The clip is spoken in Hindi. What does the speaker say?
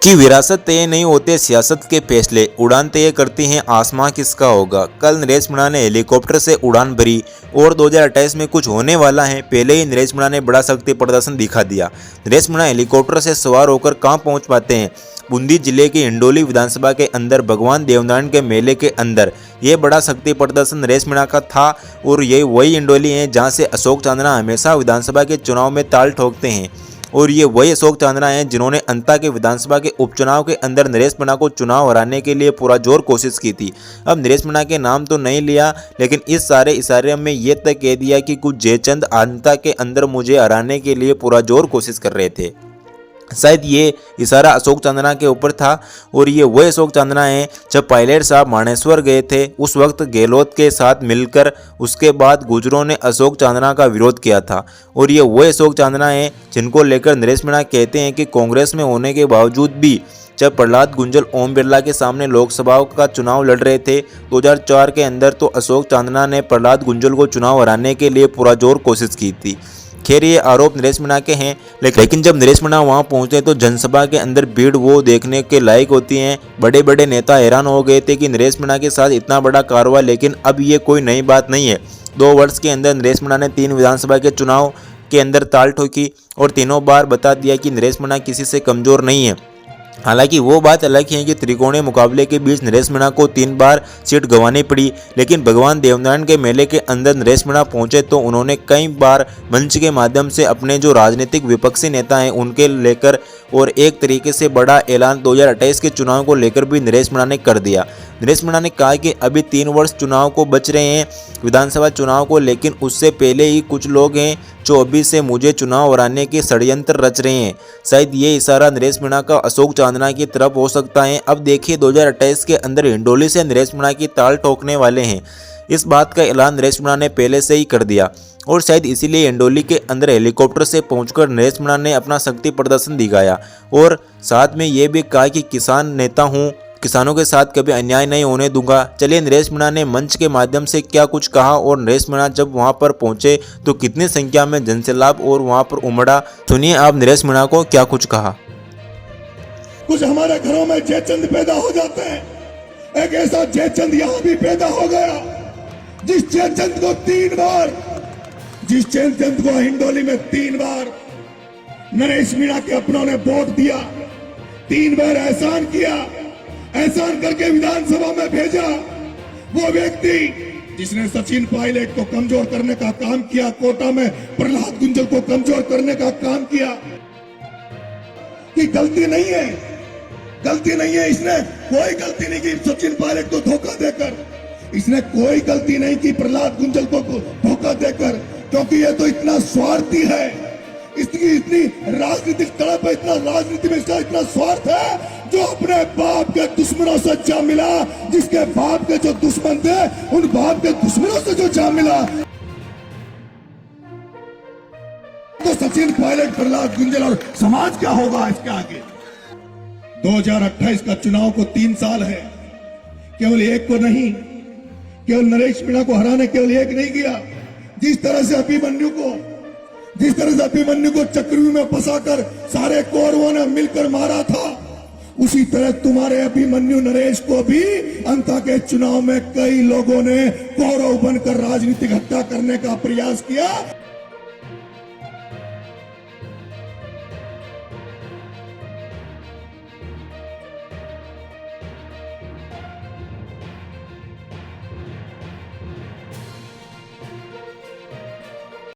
देखिए, विरासत तय नहीं होते सियासत के फैसले, उड़ान तय करती हैं आसमां किसका होगा। कल नरेश मीणा ने हेलीकॉप्टर से उड़ान भरी और 2028 में कुछ होने वाला है। पहले ही नरेश मीणा ने बड़ा शक्ति प्रदर्शन दिखा दिया। नरेश मीणा हेलीकॉप्टर से सवार होकर कहां पहुंच पाते हैं? बूंदी जिले के हिंडोली विधानसभा के अंदर भगवान देवनारायण के मेले के अंदर ये बड़ा शक्ति प्रदर्शन नरेश मीणा का था। और ये वही हिंडोली है जहां से अशोक चांदना हमेशा विधानसभा के चुनाव में ताल ठोकते हैं। और ये वही अशोक चांदना हैं जिन्होंने अंता के विधानसभा के उपचुनाव के अंदर नरेश मीणा को चुनाव हराने के लिए पूरा जोर कोशिश की थी। अब नरेश मीणा के नाम तो नहीं लिया, लेकिन इस सारे इशारे में ये तक कह दिया कि कुछ जयचंद अंता के अंदर मुझे हराने के लिए पूरा जोर कोशिश कर रहे थे। शायद ये इशारा अशोक चांदना के ऊपर था। और ये वही अशोक चांदना हैं जब पायलट साहब मानेसर गए थे, उस वक्त गहलोत के साथ मिलकर उसके बाद गुजरों ने अशोक चांदना का विरोध किया था। और ये वही अशोक चांदना हैं जिनको लेकर नरेश मीणा कहते हैं कि कांग्रेस में होने के बावजूद भी जब प्रहलाद गुंजल ओम बिरला के सामने लोकसभा का चुनाव लड़ रहे थे 2004 के अंदर, तो अशोक चांदना ने प्रहलाद गुंजल को चुनाव हराने के लिए पूरा जोर कोशिश की थी। खैर, ये आरोप नरेश मीणा के हैं, लेकिन जब नरेश मीणा वहां पहुंचे तो जनसभा के अंदर भीड़ वो देखने के लायक होती हैं। बड़े बड़े नेता हैरान हो गए थे कि नरेश मीणा के साथ इतना बड़ा कार्रवाई। लेकिन अब ये कोई नई बात नहीं है। 2 वर्ष के अंदर नरेश मीणा ने 3 विधानसभा के चुनाव के अंदर ताल ठोकी और तीनों बार बता दिया कि नरेश मीणा किसी से कमजोर नहीं है। हालांकि वो बात अलग है कि त्रिकोणीय मुकाबले के बीच नरेश मीणा को 3 बार सीट गंवानी पड़ी। लेकिन भगवान देवनारायण के मेले के अंदर नरेश मीणा पहुंचे तो उन्होंने कई बार मंच के माध्यम से अपने जो राजनीतिक विपक्षी नेता हैं उनके लेकर और एक तरीके से बड़ा ऐलान 2028 के चुनाव को लेकर भी नरेश मीणा ने कर दिया। नरेश मीणा ने कहा कि अभी 3 वर्ष चुनाव को बच रहे हैं, विधानसभा चुनाव को, लेकिन उससे पहले ही कुछ लोग हैं जो अभी से मुझे चुनाव हराने के षड्यंत्र रच रहे हैं। शायद ये इशारा नरेश मीणा का अशोक चांदना की तरफ हो सकता है। अब देखिए 2028 के अंदर हिंडोली से नरेश मीणा की ताल ठोकने वाले हैं। इस बात का ऐलान नरेश मीणा ने पहले से ही कर दिया और शायद इसीलिए हिंडोली के अंदर हेलीकॉप्टर से पहुंचकर नरेश मीणा ने अपना शक्ति प्रदर्शन दिखाया। और साथ में ये भी कहा कि किसान नेता हूं, किसानों के साथ कभी अन्याय नहीं होने दूंगा। चलिए नरेश मीणा ने मंच के माध्यम से क्या कुछ कहा और नरेश मीणा जब वहां पर पहुंचे तो कितनी संख्या में जनसैलाब और वहां पर उमड़ा। सुनिए आप नरेश मीणा को क्या कुछ कहा। कुछ हमारे घरों में जयचंद पैदा हो जाते हैं, एक ऐसा जयचंद यहाँ भी पैदा हो गया जिस जयचंद को 3 बार, जिस जयचंद को हिंडोली में 3 बार नरेश मीणा के अपनों ने वोट दिया, 3 बार एहसान किया, एहसान करके विधानसभा में भेजा। वो व्यक्ति जिसने सचिन पायलट को कमजोर करने का काम किया, कोटा में प्रहलाद गुंजल को कमजोर करने का काम किया, कि गलती नहीं है, गलती नहीं है, इसने कोई गलती नहीं की सचिन पायलट को धोखा देकर, इसने कोई गलती नहीं की प्रहलाद गुंजल को धोखा देकर, क्योंकि ये तो इतना स्वार्थी है, इसकी इतनी राजनीतिक तड़प है, इतना राजनीति में इसका इतना स्वार्थ है, जो अपने बाप के दुश्मनों से जा मिला, जिसके बाप के जो दुश्मन थे उन बाप के दुश्मनों से जो जा मिला। तो सचिन पायलट, प्रहलाद गुंजल और समाज क्या होगा इसके आगे। 2028 का चुनाव को 3 साल है, केवल एक को नहीं, केवल नरेश मीणा को हराने केवल एक नहीं किया। जिस तरह से अभिमन्यु को चक्रव्यूह में फंसाकर सारे कौरवों ने मिलकर मारा था, उसी तरह तुम्हारे अभिमन्यु नरेश को भी अंता के चुनाव में कई लोगों ने कौरव बनकर राजनीतिक हत्या करने का प्रयास किया।